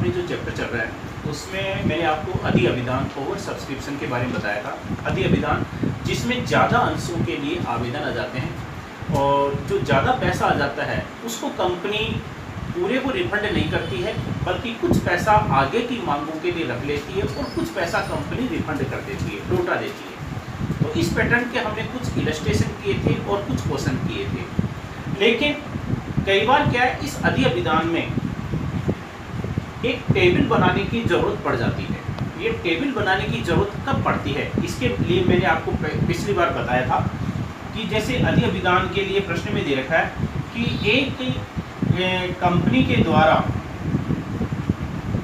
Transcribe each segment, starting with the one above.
में जो चैप्टर चल रहा है उसमें मैंने आपको अधि अभिधान ओवर सब्सक्रिप्शन के बारे में बताया था। अधि अभिधान जिसमें ज़्यादा अंशों के लिए आवेदन आ जाते हैं और जो ज़्यादा पैसा आ जाता है उसको कंपनी पूरे को रिफंड नहीं करती है, बल्कि कुछ पैसा आगे की मांगों के लिए रख लेती है और कुछ पैसा कंपनी रिफंड कर देती है, लौटा देती है। तो इस पैटर्न के हमने कुछ इलस्ट्रेशन किए थे और कुछ क्वेश्चन किए थे। लेकिन कई बार क्या है, इस अधि अभिधान में एक टेबल बनाने की ज़रूरत पड़ जाती है। ये टेबल बनाने की ज़रूरत कब पड़ती है, इसके लिए मैंने आपको पिछली बार बताया था कि जैसे अधि अभिधान के लिए प्रश्न में दे रखा है कि एक कंपनी के द्वारा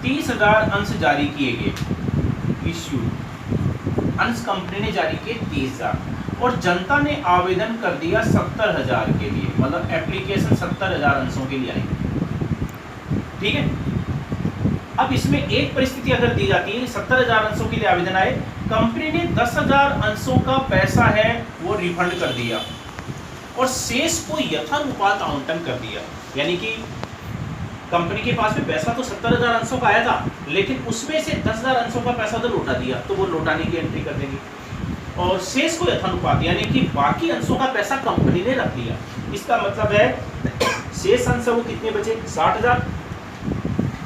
30,000 अंश जारी किए गए, इश्यू अंश कंपनी ने जारी किए 30,000 और जनता ने आवेदन कर दिया 70,000 के लिए, मतलब एप्लीकेशन 70,000 अंशों के लिए आई। ठीक है, अब इसमें एक परिस्थिति अगर दी जाती है 70,000 अंशों के लिए आवेदन आए, कंपनी ने 10,000 अंशों का पैसा है वो रिफंड कर दिया और शेष को यथानुपात आवंटन कर दिया। यानी कि कंपनी के पास में पैसा तो 70,000 अंशों का आया था, लेकिन उसमें से 10,000 अंशों का पैसा तो लौटा दिया, तो वो लौटाने की एंट्री कर देंगे। और शेष को यथानुपात यानी कि बाकी अंशों का पैसा कंपनी ने रख लिया। इसका मतलब है शेष अंश वो कितने बचे, 60,000।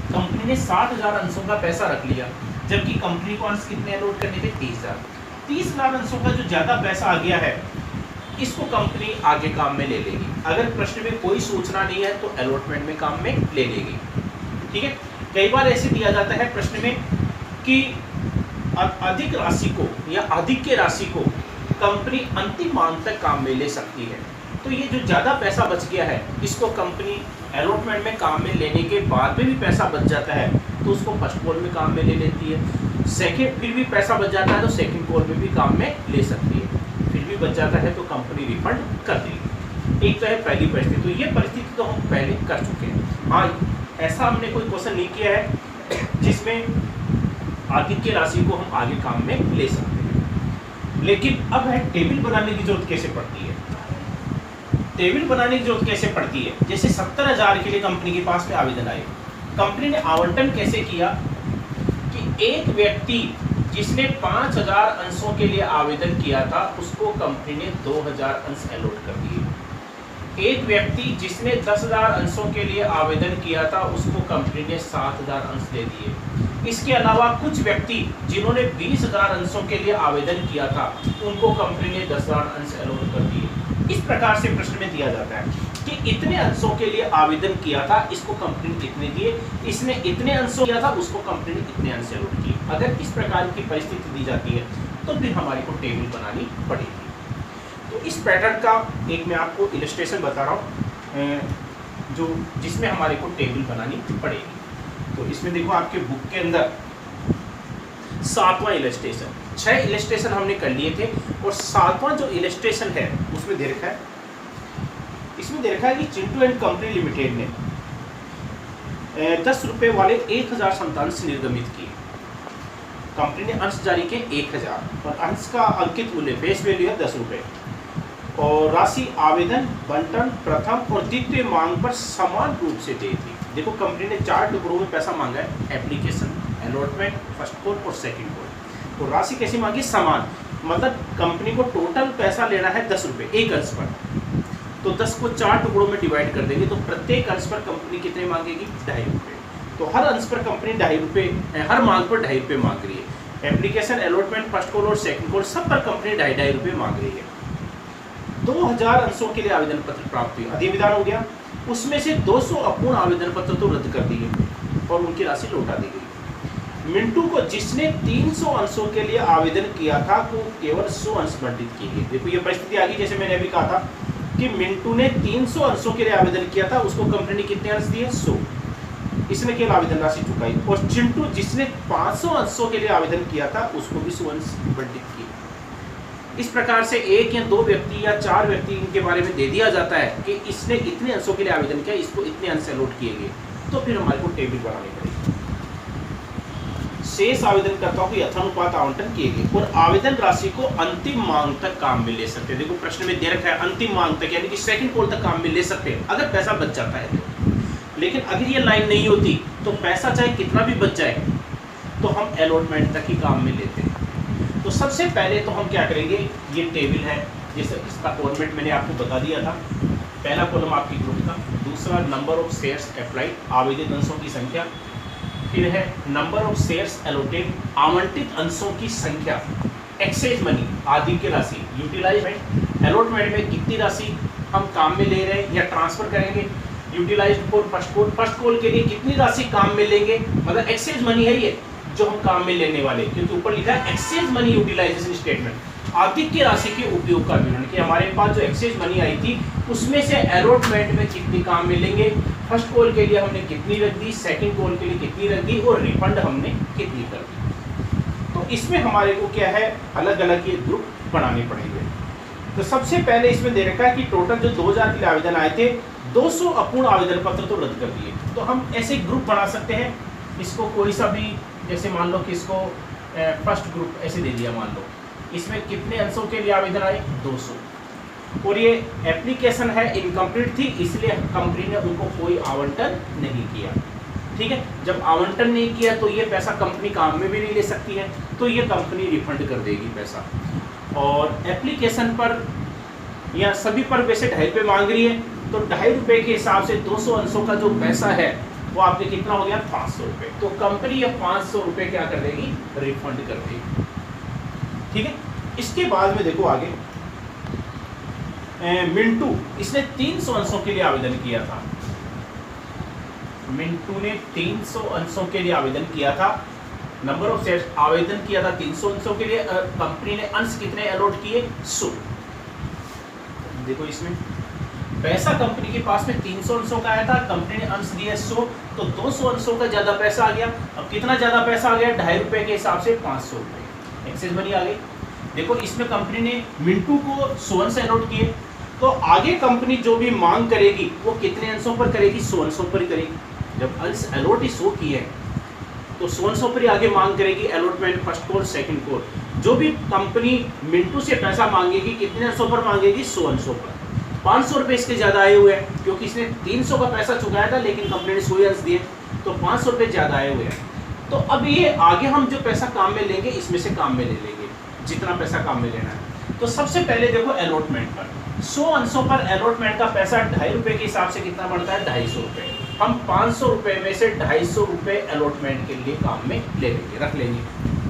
कंपनी ने 60,000 अंशों का पैसा रख लिया, जबकि कंपनी को अंश कितने अलॉट करने थे, 30,000। 30,000 अंशों का जो ज्यादा पैसा आ गया है इसको कंपनी आगे काम में ले लेगी। अगर प्रश्न में कोई सूचना नहीं है तो अलॉटमेंट में काम में ले लेगी। ठीक है, कई बार ऐसे दिया जाता है प्रश्न में कि अधिक राशि को या अधिक के राशि को कंपनी अंतिम मांग तक काम में ले सकती है। तो ये जो ज़्यादा पैसा बच गया है इसको कंपनी अलॉटमेंट में काम में लेने के बाद में भी पैसा बच जाता है तो उसको फर्स्ट कॉल में काम में ले लेती है। सेकंड फिर भी पैसा बच जाता है तो सेकंड कॉल में भी काम में ले सकती है। फिर भी बच जाता है तो कंपनी रिफंड कर देगी। एक तो है पहली परिस्थिति, तो ये परिस्थिति तो हम पहले कर चुके हैं। हाँ, ऐसा हमने कोई क्वेश्चन नहीं किया है जिसमें अधिक की राशि को हम आगे काम में ले सकते हैं। लेकिन अब है टेबल बनाने की जरूरत कैसे पड़ती है। टेबल बनाने की जरूरत कैसे पड़ती है, जैसे 70,000 के लिए कंपनी के पास में आवेदन आए, कंपनी ने आवंटन कैसे किया कि एक व्यक्ति जिसने 5,000 अंशों के लिए आवेदन किया था उसको कंपनी ने 2,000 अंश अलॉट कर दिए। एक व्यक्ति जिसने 10,000 अंशों के लिए आवेदन किया था उसको कंपनी ने 7,000 अंश दे दिए। इसके अलावा कुछ व्यक्ति जिन्होंने 20,000 अंशों के लिए आवेदन किया था उनको कंपनी ने 10,000 अंश अलॉट कर दिए। इस प्रकार से प्रश्न में दिया जाता है कि इतने अंशों के लिए आवेदन किया था, इसको कंपनी ने इतने दिए, इसने इतने अंशों किया था, उसको कंपनी ने इतने अंश अलॉट किए। अगर इस प्रकार की परिस्थिति दी जाती है तो फिर हमारे को टेबल बनानी पड़ेगी। तो इस पैटर्न का एक मैं आपको इलस्ट्रेशन बता रहा हूँ जो जिसमें हमारे को टेबल बनानी पड़ेगी। तो इसमें देखो आपके बुक के अंदर 7वां इलस्ट्रेशन, 6 इलस्ट्रेशन हमने कर लिए थे और 7वां जो इलस्ट्रेशन है उसमें दे रखा है, इसमें दे रखा है कि चिंटू एंड कंपनी लिमिटेड ने 10 रुपए वाले 1,000 अंश निर्गमित किए। कंपनी ने अंश जारी किए 1,000 और अंश का अंकित मूल्य फेस वैल्यू है 10 रुपए और राशि आवेदन बंटन प्रथम और द्वितीय मांग पर समान रूप से दी थी। देखो कंपनी ने 4 टुकड़ों में पैसा मांगा है, एप्लीकेशन, अलॉटमेंट, फर्स्ट कॉल और सेकंड कॉल। तो राशि कैसी मांगी, समान, मतलब कंपनी को टोटल पैसा लेना है 10 रुपए एक अंश पर, तो 10 को 4 टुकड़ों में डिवाइड कर देंगे तो प्रत्येक अंश पर कंपनी कितने मांगेगी, 2.5 रुपये। तो हर अंश पर कंपनी 2.5 रुपये, हर मांग पर 2.5 रुपये मांग रही है। एप्लीकेशन, अलॉटमेंट, फर्स्ट कॉल और सेकंड कॉल सब पर कंपनी 2.5 रुपये मांग रही है। 2,000 अंशों के लिए आवेदन पत्र प्राप्त हुए, अधि अभिधान हो गया, उसमें से 200 अपूर्ण आवेदन पत्र तो रद्द कर दिए और उनकी राशि लौटा दी गई। मिंटू को जिसने 300 अंशों के लिए आवेदन किया था को केवल 100 अंश बंटित किए गए। देखो ये परिस्थिति आ गई, जैसे मैंने अभी कहा था कि मिंटू ने 300 अंशों के लिए आवेदन किया था, उसको कंपनी ने कितने अंश दिए, 100, इसने केवल आवेदन राशि चुकाई। और चिंटू जिसने 500 अंशों के लिए आवेदन किया था उसको भी 100 अंश बंटित किए। इस प्रकार से एक या दो व्यक्ति या 4 व्यक्ति के बारे में दे दिया जाता है कि इसने इतने अंशों के लिए आवेदन किया, इसको इतने अंश अलॉट किए गए, तो फिर हमारे को टेबल बनानी पड़ेगी। शेष आवेदनकर्ताओं को यथानुपात आवंटन किए गए और आवेदन राशि को अंतिम मांग तक काम में ले सकते हैं। देखो प्रश्न में दे रखा है अंतिम मांग तक, यानी कि सेकंड कॉल तक काम में ले सकते हैं अगर पैसा बच जाता है तो। लेकिन अगर ये लाइन नहीं होती तो पैसा चाहे कितना भी बच जाए तो हम अलॉटमेंट तक ही काम में लेते हैं। तो सबसे पहले तो हम क्या करेंगे, ये टेबल है, जैसे इसका फॉर्मेट मैंने आपको बता दिया था। पहला कॉलम आपकी ग्रुप का, दूसरा नंबर ऑफ शेयर्स अप्लाइड, आवेदित अंशों की संख्या, फिर है नंबर ऑफ शेयर्स एलोटेड, आवंटित अंशों की संख्या, एक्सचेंज मनी, आदि की राशि, यूटिलाइजमेंट, अलॉटमेंट में कितनी राशि हम काम में ले रहे हैं या ट्रांसफर करेंगे, यूटिलाइज्ड फॉर फर्स्ट कॉल के लिए कितनी राशि काम में लेंगे, मतलब एक्सचेंज मनी है ये जो हम काम में लेने वाले, क्योंकि ऊपर लिखा है एक्सचेंज मनी यूटिलाइजेशन स्टेटमेंट, आर्थिक की राशि के उपयोग का विवरण, कि हमारे पास जो एक्सचेंज मनी आई थी उसमें से अलॉटमेंट में कितनी काम में लेंगे, फर्स्ट कॉल के लिए हमने कितनी रख दी, सेकंड कॉल के लिए कितनी रख दी और रिफंड हमने कितनी कर दी। तो इसमें हमारे को क्या है, अलग अलग ये ग्रुप बनाने पड़ेंगे। तो सबसे पहले इसमें दे रखा है कि टोटल जो 2000 के लिए आवेदन आए थे 200 अपूर्ण आवेदन पत्र तो रद्द कर दिए। तो हम ऐसे ग्रुप बना सकते हैं, इसको कोई सा भी, जैसे मान लो कि इसको फर्स्ट ग्रुप ऐसे दे दिया, मान लो इसमें कितने अंशों के लिए आवेदन आए 200, और ये एप्लीकेशन है इनकम्प्लीट थी, इसलिए कंपनी ने उनको कोई आवंटन नहीं किया। ठीक है, जब आवंटन नहीं किया तो ये पैसा कंपनी काम में भी नहीं ले सकती है, तो ये कंपनी रिफंड कर देगी पैसा। और एप्लीकेशन पर या सभी पर वैसे 2.5 रुपये मांग रही है, तो 2.5 रुपये के हिसाब से 200 अंशों का जो पैसा है वो आपके कितना हो गया 500 रुपये। तो कंपनी ये 500 रुपये क्या कर देगी, रिफंड कर देगी। ठीक है, इसके बाद में देखो आगे, मिंटू, इसने 300 अंशों के लिए आवेदन किया था। मिंटू ने 300 अंशों के लिए आवेदन किया था, नंबर ऑफ शेयर्स आवेदन किया था 300 अंशों के लिए, कंपनी ने अंश कितने अलॉट किए 100। देखो इसमें पैसा कंपनी के पास में 300 अंशों का आया था, कंपनी ने अंश दिया 100, तो 200 अंशों का ज्यादा पैसा आ गया। अब कितना ज्यादा पैसा आ गया, 2.5 रुपये के हिसाब से 500 रुपये एक्सचेंज मनी आ गई। देखो इसमें कंपनी ने मिंटू को 100 अंश अलॉट किए, तो आगे कंपनी जो भी मांग करेगी वो कितने अंशों पर करेगी, 100 अंशों पर ही करेगी। जब अंश अलॉट ही 100 की है तो 100 अंशों पर ही आगे मांग करेगी, allotment first call second call. जो भी कंपनी मिंटू से पैसा मांगेगी कितने अंशों पर मांगेगी, 100 अंशों पर। 500 रुपये इसके ज़्यादा आए हुए हैं, क्योंकि इसने 300 का पैसा चुकाया था लेकिन कंपनी ने 100 अंश दिए, तो 500 रुपये ज़्यादा आए हुए हैं। तो अब ये आगे हम जो पैसा काम में लेंगे इसमें से काम में ले लेंगे, जितना पैसा काम में लेना है। तो सबसे पहले देखो अलॉटमेंट पर 100 अंशों पर अलॉटमेंट का पैसा 2.5 रुपये के हिसाब से कितना बढ़ता है, 250 रुपये। हम 500 रुपये में से 250 रुपये अलॉटमेंट के लिए काम में ले लेंगे, रख लेंगे,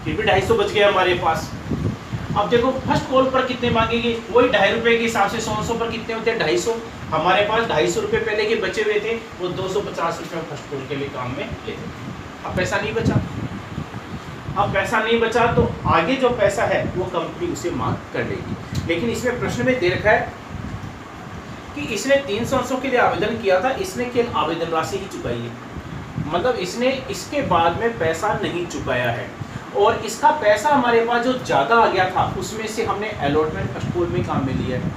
फिर भी 250 बच गया हमारे पास। अब देखो फर्स्ट कॉल पर कितने मांगेंगे, वही 2.5 रुपये के हिसाब से 100 पर कितने होते हैं 250। हमारे पास 250 रुपये पहले के बचे हुए थे, वो 250 रुपये फर्स्ट कॉल के लिए काम में लेते थे। अब पैसा नहीं बचा, अब पैसा नहीं बचा तो आगे जो पैसा है वो कंपनी उसे मांग कर लेगी। लेकिन इसमें प्रश्न में दे रखा है कि इसने 300 अंशों के लिए आवेदन किया था, इसने केवल आवेदन राशि ही चुकाई है, मतलब इसने इसके बाद में पैसा नहीं चुकाया है, और इसका पैसा हमारे पास जो ज़्यादा आ गया था उसमें से हमने अलॉटमेंट फर्स्ट कॉल में काम में लिया है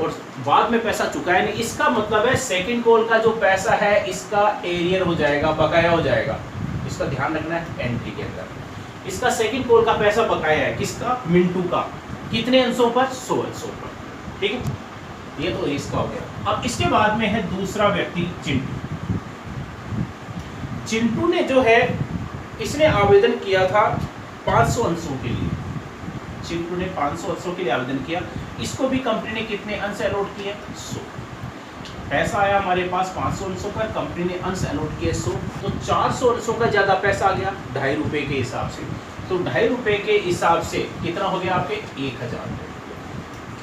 और बाद में पैसा चुकाया नहीं। इसका मतलब है सेकंड कॉल का जो पैसा है इसका एरियर हो जाएगा, बकाया हो जाएगा। इसका ध्यान रखना है एंट्री के अंदर। इसका सेकंड कॉल का पैसा बकाया है, किसका, मिंटू का, कितने अंशों पर, 100 अंशों पर। ठीक है, ये तो इसका हो गया। अब इसके बाद में है दूसरा व्यक्ति चिंटू। चिंटू ने जो है इसने आवेदन किया था 500 अंशों के लिए। चिंटू ने 500 अंशों के लिए आवेदन किया, इसको भी कंपनी ने कितने अंश अलॉट किए, 100। पैसा आया हमारे पास 500 अंशों का, कंपनी ने अंश अलॉट किए 100, तो 400 अंशों का ज़्यादा पैसा आ गया 2.5 रुपये के हिसाब से। तो 2.5 रुपये के हिसाब से कितना हो गया आपके 1000 रुपये।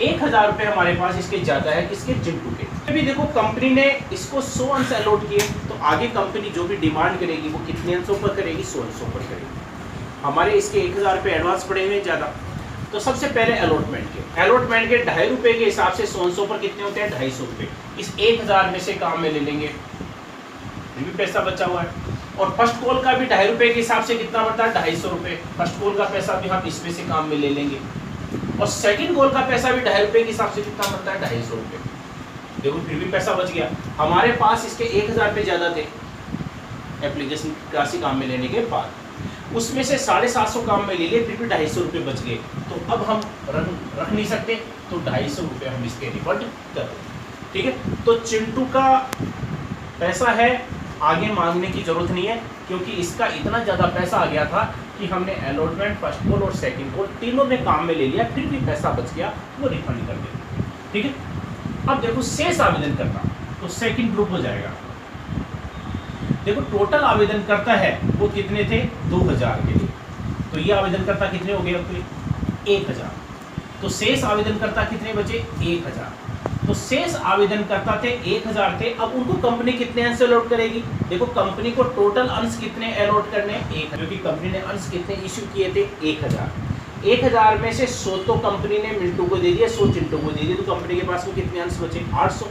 1000 रुपये हमारे पास इसके ज़्यादा है, किसके, चिंटू के। अभी देखो कंपनी ने इसको 100 अंश अलॉट किए, तो आगे कंपनी जो भी डिमांड करेगी वो कितने अंशों पर करेगी, 100 अंशों पर करेगी। हमारे इसके 1000 रुपये एडवांस पड़े हुए हैं ज़्यादा। तो सबसे पहले अलॉटमेंट के 2.5 रुपये के हिसाब से 100 अंशों पर कितने होते हैं, 250 रुपये। इस 1000 में से काम में ले लेंगे, ये भी पैसा बचा हुआ है। और फर्स्ट कॉल का भी 2.5 रुपये के हिसाब से कितना बढ़ता है, 250 रुपये। फर्स्ट कॉल का पैसा भी हम इसमें से काम में ले लेंगे, और सेकंड कॉल का पैसा भी 2.5 रुपये के हिसाब से कितना बनता है, 250 रुपये। देखो फिर भी पैसा बच गया। हमारे पास इसके 1000 रुपये ज़्यादा थे एप्लीकेशन राशि काम में लेने के बाद, उसमें से 750 काम में ले लिए, फिर भी 250 रुपये बच गए। तो अब हम रख नहीं सकते, तो 250 रुपये हम इसके रिफंड कर दें। ठीक है, तो चिंटू का पैसा है आगे मांगने की जरूरत नहीं है, क्योंकि इसका इतना ज़्यादा पैसा आ गया था कि हमने अलॉटमेंट, फर्स्ट कॉल और सेकंड कॉल तीनों में काम में ले लिया, फिर भी पैसा बच गया, वो रिफंड कर देंगे। ठीक है, अब देखो शेष आवेदन करना, तो सेकंड ग्रुप हो जाएगा। देखो टोटल आवेदन करता है वो कितने थे, 2000 के लिए, तो ये आवेदन करता कितने हो गए आपके 1000, तो शेष आवेदन करता कितने बचे 1000, तो शेष आवेदन करता थे 1000 थे। अब उनको कंपनी कितने अंश अलॉट करेगी, देखो कंपनी को टोटल अंश कितने अलॉट करने, 1, क्योंकि कंपनी ने अंश कितने इश्यू किए थे 1000 में से 100 तो कंपनी ने मिंटू को दे दिया, 100 चिंटू को दे दिया, तो कंपनी के पास वो कितने अंश बचे 800,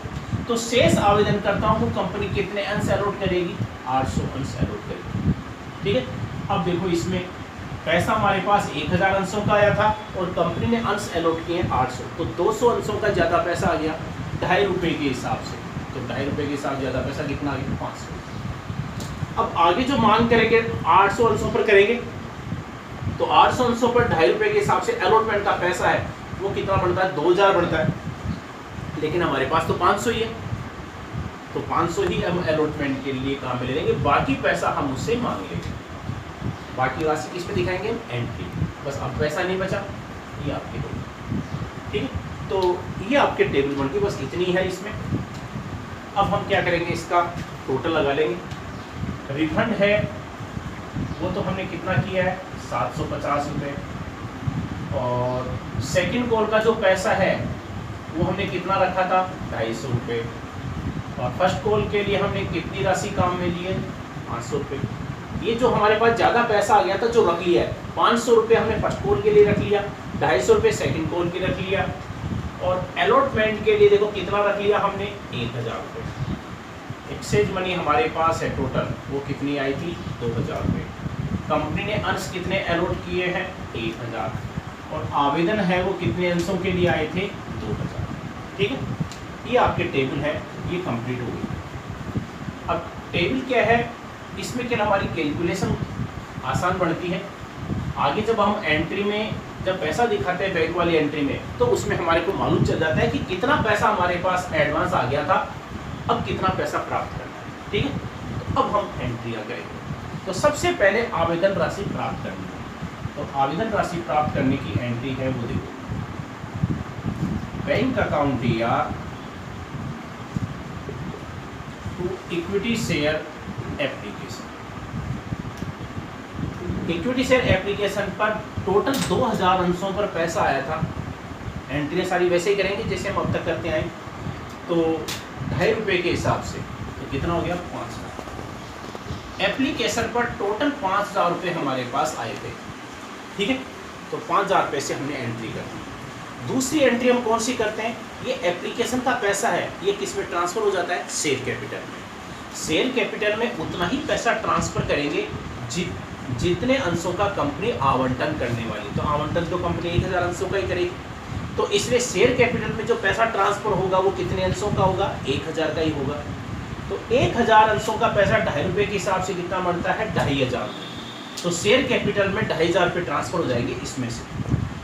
तो शेष आवेदनकर्ताओं को कंपनी कितने अंश अलॉट करेगी 800 अंश अलॉट करेगी। ठीक है, अब देखो इसमें पैसा हमारे पास 1000 अंशों का आया था और कंपनी ने अंश अलॉट किए 800, तो 200 अंशों का ज़्यादा पैसा आ गया 2.5 रुपये के हिसाब से, तो 2.5 रुपये के हिसाब से ज़्यादा पैसा कितना आ गया 500। अब आगे जो मांग करेंगे 800 अंशों पर करेंगे, तो 800 अंशों पर 2.5 रुपये के हिसाब से अलॉटमेंट का पैसा है वो कितना बढ़ता है 2000 बढ़ता है, लेकिन हमारे पास तो 500 ही है, तो 500 ही हम अलॉटमेंट के लिए काम में ले लेंगे, बाकी पैसा हम उससे मांग लेंगे। बाकी राशि किस पे दिखाएंगे हम, एंट्री। बस अब पैसा नहीं बचा, ये आपके टेबल। ठीक है, तो ये आपके टेबल बन गई, बस इतनी है इसमें। अब हम क्या करेंगे, इसका टोटल लगा लेंगे। रिफंड है वो तो हमने कितना किया है 750 रुपये, और सेकेंड कॉल का जो पैसा है वो हमने कितना रखा था 250 रुपये, और फर्स्ट कॉल के लिए हमने कितनी राशि काम में ली है 500 रुपये। ये जो हमारे पास ज़्यादा पैसा आ गया था जो रख लिया है 500 रुपये हमने फर्स्ट कॉल के लिए रख लिया, 250 रुपये सेकेंड कॉल के रख लिया, और अलॉटमेंट के लिए देखो कितना रख लिया हमने 1000 रुपये। एक्सचेंज मनी हमारे पास है टोटल वो कितनी आई थी 2000 रुपये। कंपनी ने अंश कितने अलॉट किए हैं 1000, और आवेदन है वो कितने अंशों के लिए आए थे 2000। ठीक है, ये आपके टेबल है, ये कंप्लीट हो गई। अब टेबल क्या है, इसमें क्या हमारी कैलकुलेशन आसान बढ़ती है। आगे जब हम एंट्री में जब पैसा दिखाते हैं बैंक वाली एंट्री में, तो उसमें हमारे को मालूम चल जाता है कि कितना पैसा हमारे पास एडवांस आ गया था, अब कितना पैसा प्राप्त करना है। ठीक है, तो अब हम एंट्री करेंगे। तो सबसे पहले आवेदन राशि प्राप्त करनी है, तो आवेदन राशि प्राप्त करने की एंट्री है वो देखो, बैंक अकाउंट या to equity share application. Equity share application पर टोटल 2000 अंशों पर पैसा आया था। एंट्री सारी वैसे ही करेंगे जैसे हम अब तक करते आए, तो 2.5 रुपये के हिसाब से तो कितना हो गया 5000। एप्लीकेशन पर टोटल 5000 रुपये हमारे पास आए थे। ठीक है, तो 5000 रुपये से हमने एंट्री कर दी। दूसरी एंट्री हम कौन सी करते हैं, ये एप्लीकेशन का पैसा है, ये किस में ट्रांसफर हो जाता है शेयर कैपिटल में। शेयर कैपिटल में उतना ही पैसा ट्रांसफर करेंगे जितने अंशों का कंपनी आवंटन करने वाली, तो आवंटन तो कंपनी 1000 अंशों का ही करेगी, तो इसलिए शेयर कैपिटल में जो पैसा ट्रांसफर होगा वो कितने अंशों का होगा 1000 का ही होगा। तो 1000 अंशों का पैसा 2.5 रुपये के हिसाब से कितना बनता है 2500, तो शेयर कैपिटल में 2500 रुपये ट्रांसफर हो जाएंगे इसमें से।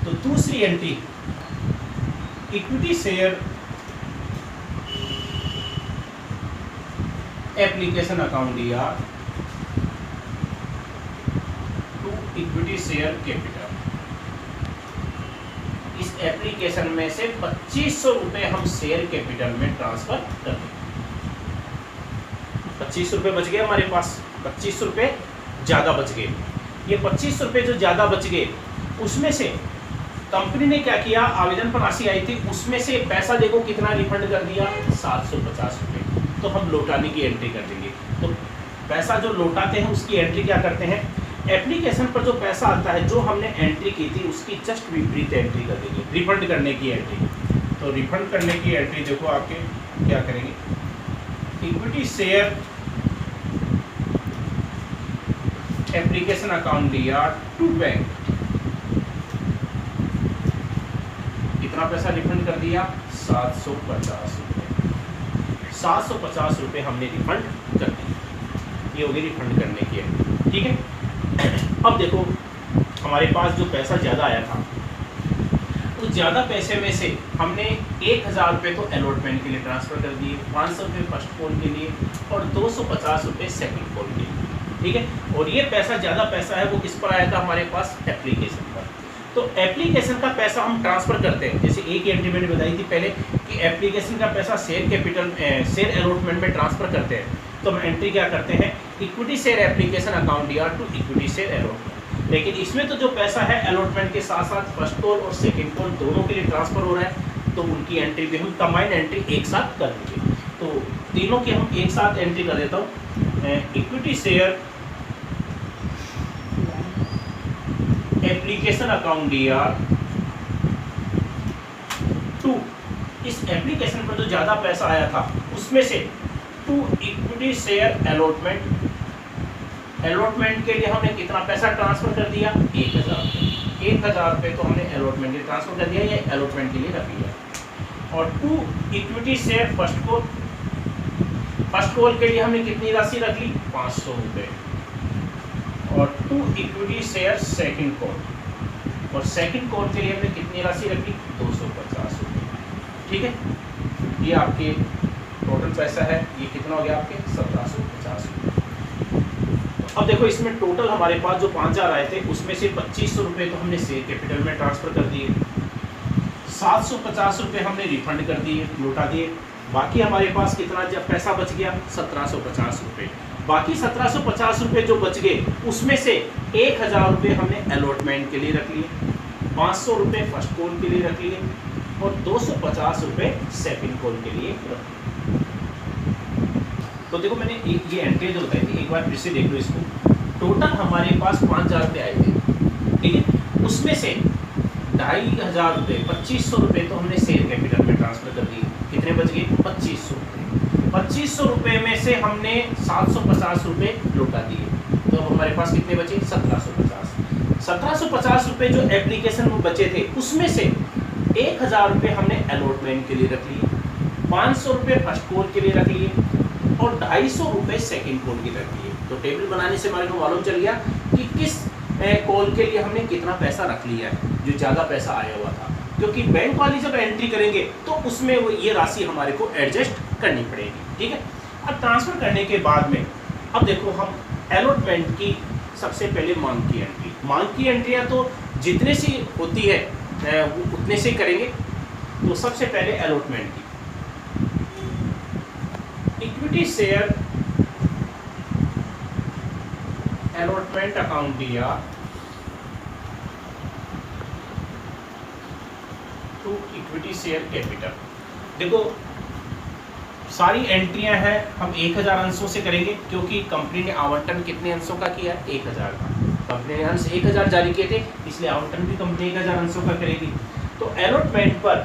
तो दूसरी entry equity share application account या टू इक्विटी शेयर कैपिटल, इस एप्लीकेशन में से 2500 रुपये हम शेयर कैपिटल में ट्रांसफर कर देंगे। 25 रुपये बच गए हमारे पास, 25 रुपये ज़्यादा बच गए। ये 25 रुपये जो ज़्यादा बच गए उसमें से कंपनी ने क्या किया, आवेदन पर राशि आई थी उसमें से पैसा देखो कितना रिफंड कर दिया 750 रुपये, तो हम लौटाने की एंट्री कर देंगे। तो पैसा जो लौटाते हैं उसकी एंट्री क्या करते हैं, एप्लीकेशन पर जो पैसा आता है जो हमने एंट्री की थी उसकी जस्ट विपरीत एंट्री कर देंगे, रिफंड करने की एंट्री। तो रिफंड करने की एंट्री देखो आपके क्या करेंगे, इक्विटी शेयर एप्लीकेशन अकाउंट दिया टू बैंक, कितना पैसा रिफंड कर दिया 750 रुपये। 750 रुपये हमने रिफंड कर दिए, ये होगी रिफंड करने की है। ठीक है, अब देखो हमारे पास जो पैसा ज़्यादा आया था उस ज़्यादा पैसे में से हमने 1000 रुपये तो अलॉटमेंट के लिए ट्रांसफ़र कर दिए, 500 रुपये फर्स्ट कॉल के लिए और 250 रुपये सेकंड कॉल के लिए, ठीक है। और ये पैसा ज़्यादा पैसा है वो किस पर आया था हमारे पास, एप्लीकेशन पर। तो एप्लीकेशन का पैसा हम ट्रांसफ़र करते हैं, जैसे एक ही एंट्री मैंने बताई थी पहले कि एप्लीकेशन का पैसा शेयर कैपिटल शेयर अलॉटमेंट में ट्रांसफ़र करते हैं। तो हम एंट्री क्या करते हैं, इक्विटी शेयर एप्लीकेशन अकाउंट या टू इक्विटी शेयर अलॉटमेंट। लेकिन इसमें तो जो पैसा है अलॉटमेंट के साथ साथ फर्स्ट कॉल और सेकंड कॉल दोनों के लिए ट्रांसफ़र हो रहा है, तो उनकी एंट्री भी हम कंबाइंड एंट्री एक साथ कर देंगे। तो तीनों की हम एक साथ एंट्री कर देता हूँ। इक्विटी शेयर एप्लीकेशन अकाउंट या टू, इस एप्लीकेशन पर जो ज़्यादा पैसा आया था उसमें से to equity share allotment, allotment के लिए हमने कितना पैसा ट्रांसफ़र कर दिया, 1000 1000 रुपये तो हमने अलॉटमेंट के ट्रांसफ़र कर दिया, या अलॉटमेंट के लिए रख लिया। और to equity share first call, first call के लिए हमने कितनी राशि रख ली, 500 रुपये। और to equity share second call, और सेकंड कॉल के लिए हमने कितनी राशि रख ली, 250 रुपये, ठीक है। ये आपके टोटल पैसा है, ये कितना हो गया आपके 1750 रुपये। अब देखो इसमें टोटल हमारे पास जो 5000 आए थे उसमें से 2500 रुपये तो हमने शेयर कैपिटल में ट्रांसफ़र कर दिए, 750 रुपये हमने रिफंड कर दिए, लौटा दिए। बाकी हमारे पास कितना जब पैसा बच गया, 1750 रुपये। बाकी 1750 रुपये जो बच गए उसमें से 1000 रुपये हमने अलॉटमेंट के लिए रख लिए, 500 रुपये फर्स्ट कॉल के लिए रख लिए और 250 रुपये सेकंड कॉल के लिए रख लिए। तो देखो मैंने ये एंट्री जो बताई थी, एक बार फिर से देख लो इसको। टोटल हमारे पास 5000 रुपये आए थे, ठीक है। उसमें से 2500 रुपये, 2500 रुपये तो हमने शेयर कैपिटल में ट्रांसफ़र कर दिए। कितने बच गए, 2500 रुपये। 2500 रुपये में से हमने 750 रुपये लौटा दिए, तो हमारे पास कितने बचे, 1750। 1750 रुपये जो एप्लीकेशन में बचे थे उसमें से 1000 रुपये हमने अलॉटमेंट के लिए रख लिए, 500 रुपये फर्स्ट कॉल के लिए रख लिए और 250 रुपये सेकेंड कॉल की रख लिए। तो टेबल बनाने से हमारे को मालूम चल गया कि किस कॉल के लिए हमने कितना पैसा रख लिया है, जो ज़्यादा पैसा आया हुआ था। क्योंकि बैंक वाली जब एंट्री करेंगे तो उसमें वो ये राशि हमारे को एडजस्ट करनी पड़ेगी, ठीक है। अब ट्रांसफ़र करने के बाद में अब देखो हम अलॉटमेंट की सबसे पहले मांग की एंट्री, मांग की एंट्रियाँ तो जितने सी होती है वो उतने से करेंगे। तो सबसे पहले अलॉटमेंट की, इक्विटी शेयर अलॉटमेंट अकाउंट दिया टू इक्विटी शेयर कैपिटल। देखो सारी एंट्रियां हैं हम 1000 अंशों से करेंगे, क्योंकि कंपनी ने आवंटन कितने अंशों का किया है, 1000 का। कंपनी ने अंश 1000 जारी किए थे, इसलिए आवंटन भी कंपनी 1000 अंशों का करेगी। तो अलॉटमेंट पर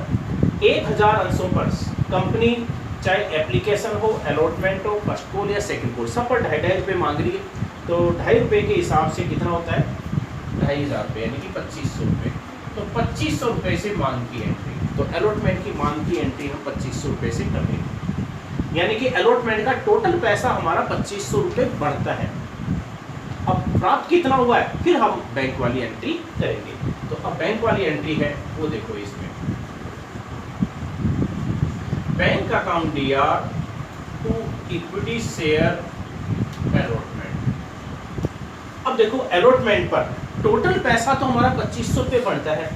1000 अंशों पर कंपनी चाहे एप्लीकेशन हो, अलॉटमेंट हो, फर्स्ट कॉल या सेकंड कॉल, सब पर 2.5 रुपये मांग रही है। तो 2.5 रुपये के हिसाब से कितना होता है, 2500 रुपये, यानी कि 2500 रुपये। तो 2500 रुपये से मांग की एंट्री, तो अलॉटमेंट की मांग की एंट्री हम 2500 रुपये से कर देंगे, यानी कि अलॉटमेंट का टोटल पैसा हमारा 2500 रुपये बढ़ता है। अब प्राप्त कितना हुआ है फिर हम बैंक वाली एंट्री करेंगे। तो अब बैंक वाली एंट्री है वो देखो, इसमें बैंक अकाउंट दिया टू इक्विटी शेयर अलॉटमेंट। अब देखो अलॉटमेंट पर टोटल पैसा तो हमारा 2500 रुपये बढ़ता है,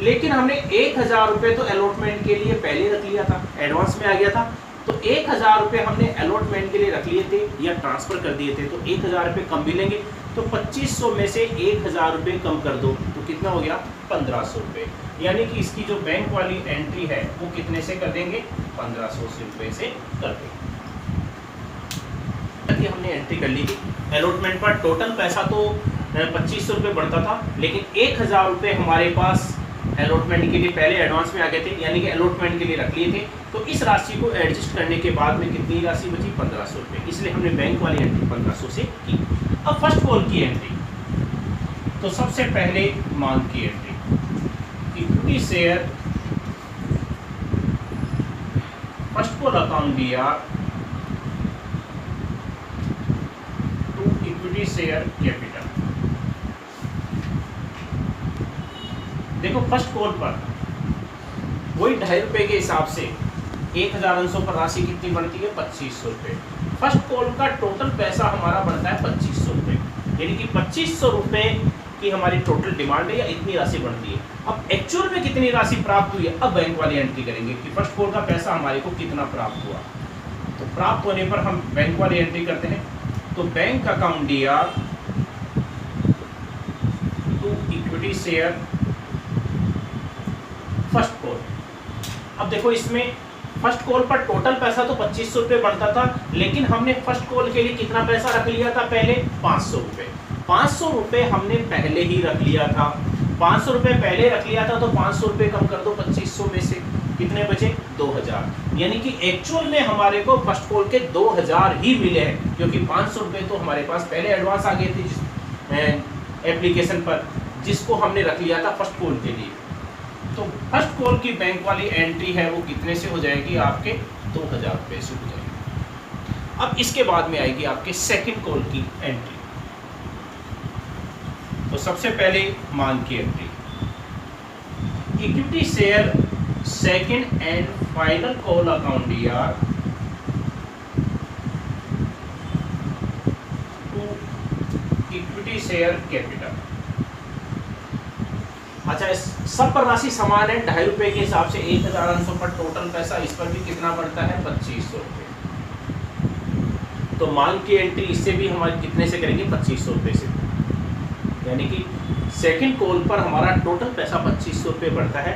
लेकिन हमने 1000 रुपये तो अलॉटमेंट के लिए पहले रख लिया था, एडवांस में आ गया था। तो 1000 रुपये हमने अलॉटमेंट के लिए रख लिए थे या ट्रांसफ़र कर दिए थे, तो 1000 रुपये कम भी लेंगे। तो 2500 में से 1000 रुपये कम कर दो तो कितना हो गया, 1500 रुपये। यानी कि इसकी जो बैंक वाली एंट्री है वो कितने से कर देंगे, 1500 रुपये से कर देंगे। हमने एंट्री कर ली थी अलॉटमेंट पर, टोटल पैसा तो 2500 रुपये बढ़ता था, लेकिन 1000 रुपये हमारे पास अलॉटमेंट के लिए पहले एडवांस में आ गए थे, यानी कि अलॉटमेंट के लिए रख लिए थे। तो इस राशि को एडजस्ट करने के बाद में कितनी राशि बची, 1500 रुपये, इसलिए हमने बैंक वाली एंट्री 1500 से की। अब फर्स्ट कॉल की एंट्री, तो सबसे पहले मांग की entry, equity share first call account दिया टू इक्विटी शेयर कैपिटल। देखो फर्स्ट कॉल पर वही ₹2.5 के हिसाब से 1900 पर राशि कितनी बनती है? 2500 रुपये। फर्स्ट कॉल का टोटल पैसा हमारा बनता है 2500 रुपये, यानी कि 2500 रुपये की हमारी टोटल डिमांड है या इतनी राशि बनती है। अब एक्चुअल में कितनी राशि प्राप्त हुई है, अब बैंक वाली एंट्री करेंगे कि फर्स्ट कॉल का पैसा हमारे को कितना प्राप्त हुआ। तो प्राप्त होने पर हम बैंक वाली एंट्री करते हैं। तो bank account DR to equity share first call. अब देखो इसमें फर्स्ट कॉल पर टोटल पैसा तो 2500 रुपये बनता था, लेकिन हमने फर्स्ट कॉल के लिए कितना पैसा रख लिया था पहले? 500 रुपये। 500 रुपये हमने पहले ही रख लिया था। 500 रुपये पहले रख लिया था, तो 500 रुपये कम कर दो 2500 में से, कितने बचे? 2000। यानी कि एक्चुअल में हमारे को फर्स्ट कॉल के 2000 ही मिले हैं, क्योंकि 500 रुपये तो हमारे पास पहले एडवांस आ गए थे एप्लीकेशन पर, जिसको हमने रख लिया था फर्स्ट कॉल के लिए। तो फर्स्ट कॉल की बैंक वाली एंट्री है वो कितने से हो जाएगी? आपके 2000 रुपये से हो जाएगी। अब इसके बाद में आएगी आपके सेकंड कॉल की एंट्री। तो सबसे पहले मांग की entry, equity share second and final call account DR to equity share capital. अच्छा, सब पर राशि समान है, ₹2.5 के हिसाब से 1900 पर टोटल पैसा, इस पर भी कितना बढ़ता है? 2500 रुपये। तो मांग की एंट्री इससे भी हमारे कितने से करेंगे? 2500 रुपये से, यानी कि सेकंड कॉल पर हमारा टोटल पैसा 2500 रुपये बढ़ता है।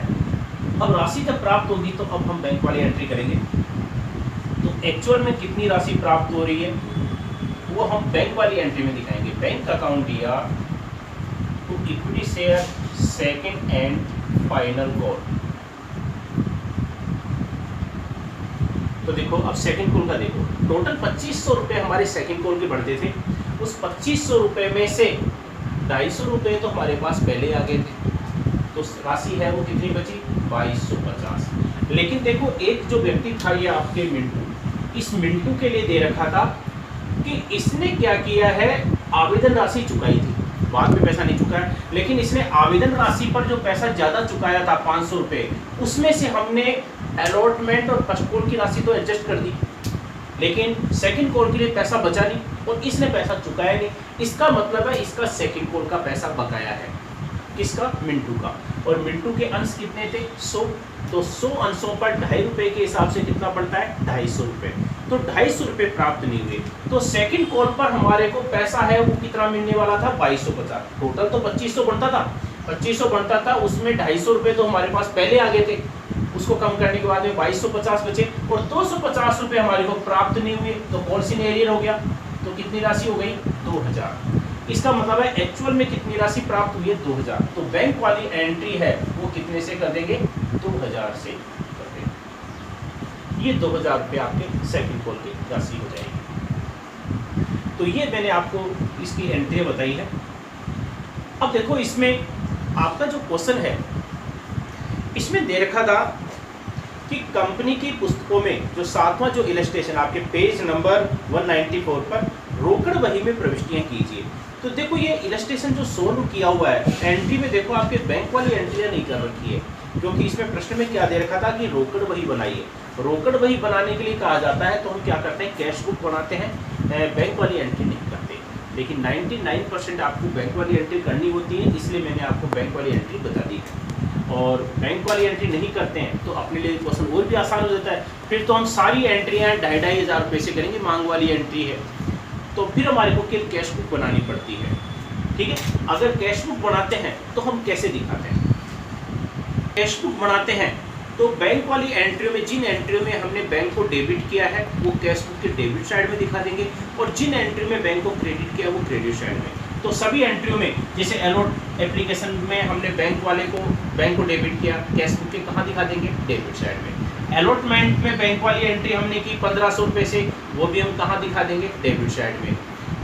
अब राशि जब प्राप्त होगी तो अब हम बैंक वाली एंट्री करेंगे। तो एक्चुअल में कितनी राशि प्राप्त हो रही है वो हम बैंक वाली एंट्री में दिखाएंगे। Bank account DR to equity share second and final call. तो देखो अब सेकंड कॉल का देखो, टोटल 2500 रुपये हमारे सेकंड कॉल के बढ़ते थे। उस 2500 रुपये में से 250 रुपये तो हमारे पास पहले आ गए थे, तो राशि है वो कितनी बची? 2250। लेकिन देखो एक जो व्यक्ति था ये आपके मिंटू, इस मिंटू के लिए दे रखा था कि इसने क्या किया है, आवेदन राशि चुकाई थी, बाद में पैसा नहीं चुकाया, लेकिन इसने आवेदन राशि पर जो पैसा ज़्यादा चुकाया था 500 रुपये, उसमें से हमने अलॉटमेंट और फर्स्ट कॉल की राशि तो एडजस्ट कर दी, लेकिन सेकंड कॉल के लिए पैसा बचा नहीं और इसने पैसा चुकाया नहीं। इसका मतलब है इसका सेकंड कॉल का पैसा बकाया है। किसका? मिंटू का। और मिंटू के अंश कितने थे? 100। तो 100 अंशों पर ₹2.5 के हिसाब से कितना पड़ता है? 250 रुपये। तो 250 रुपये प्राप्त नहीं हुए। तो सेकंड कॉल पर हमारे को पैसा है वो कितना मिलने वाला था? 2250। टोटल तो 2500 बनता था, 2500 बनता था, उसमें 250 रुपये तो हमारे पास पहले आ गए थे, उसको कम करने के बाद में 2250 बचे और 250 रुपये हमारे को प्राप्त नहीं हुए, तो कॉल सिनेरियर हो गया। तो कितनी राशि हो गई? 2000। इसका मतलब है एक्चुअल में कितनी राशि प्राप्त हुई है? 2000। तो बैंक वाली एंट्री है वो कितने से कर देंगे? 2000 से कर देंगे। ये 2000 रुपये आपके सेकंड कॉल की राशि हो जाएगी। तो ये मैंने आपको इसकी एंट्री बताई है। अब देखो इसमें आपका जो क्वेश्चन है इसमें दे रखा था कि कंपनी की पुस्तकों में जो 7वां जो इलस्ट्रेशन आपके पेज नंबर 194 पर रोकड़ बही में प्रविष्टियां कीजिए। तो देखो ये इलस्ट्रेशन जो शो किया हुआ है एंट्री में, देखो आपके बैंक वाली एंट्रियां नहीं कर रखी है, क्योंकि इसमें प्रश्न में क्या दे रखा था कि रोकड़ बही बनाइए। रोकड़ बही बनाने के लिए कहा जाता है तो हम क्या करते हैं? कैश बुक बनाते हैं, बैंक वाली एंट्री नहीं करते। लेकिन 99% आपको बैंक वाली एंट्री करनी होती है, इसलिए मैंने आपको बैंक वाली एंट्री बता दी है। और बैंक वाली एंट्री नहीं करते हैं तो अपने लिए क्वेश्चन और भी आसान हो जाता है। फिर तो हम सारी एंट्रियाँ 2500 रुपये से करेंगे, मांग वाली एंट्री है तो फिर हमारे को केवल कैश बुक बनानी पड़ती है। ठीक है, अगर कैश बुक बनाते हैं तो हम कैसे दिखाते हैं? कैश बुक बनाते हैं तो बैंक वाली एंट्रियों में, जिन एंट्रियों में हमने बैंक को डेबिट किया है वो कैश बुक के डेबिट साइड में दिखा देंगे, और जिन एंट्री में बैंक को क्रेडिट किया वो क्रेडिट साइड में। तो सभी एंट्रियों में, जैसे अलॉट एप्लीकेशन में हमने बैंक को डेबिट किया, कैश बुक के कहाँ दिखा देंगे? डेबिट साइड में। अलॉटमेंट में बैंक वाली एंट्री हमने की 1500 रुपये से, वो भी हम कहाँ दिखा देंगे? डेबिट साइड में।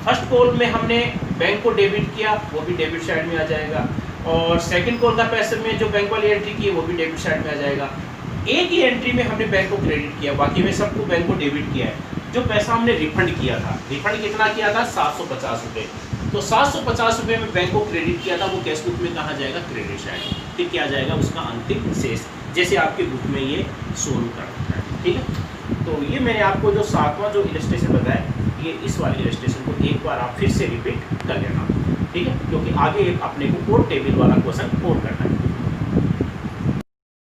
फर्स्ट कॉल में हमने बैंक को डेबिट किया, वो भी डेबिट साइड में आ जाएगा, और सेकंड कॉल का पैसे में जो बैंक वाली एंट्री की है वो भी डेबिट साइड में आ जाएगा। एक ही एंट्री में हमने बैंक को क्रेडिट किया, बाकी में सबको बैंक को डेबिट किया है। जो पैसा हमने रिफंड किया था, रिफंड कितना किया था? 750 रुपये। तो 750 रुपये में बैंक को क्रेडिट किया था, वो कैश बुक में कहाँ जाएगा? Credit side. फिर क्या जाएगा? उसका अंतिम शेष जैसे आपके बुक में ये सोल्व कर रखा है। ठीक है, तो ये मैंने आपको जो 7वां जो इलस्ट्रेशन बताया, ये इस वाले इलस्ट्रेशन को एक बार आप फिर से रिपीट कर लेना। ठीक है, क्योंकि आगे एक अपने को और टेबल वाला क्वेश्चन और करना है।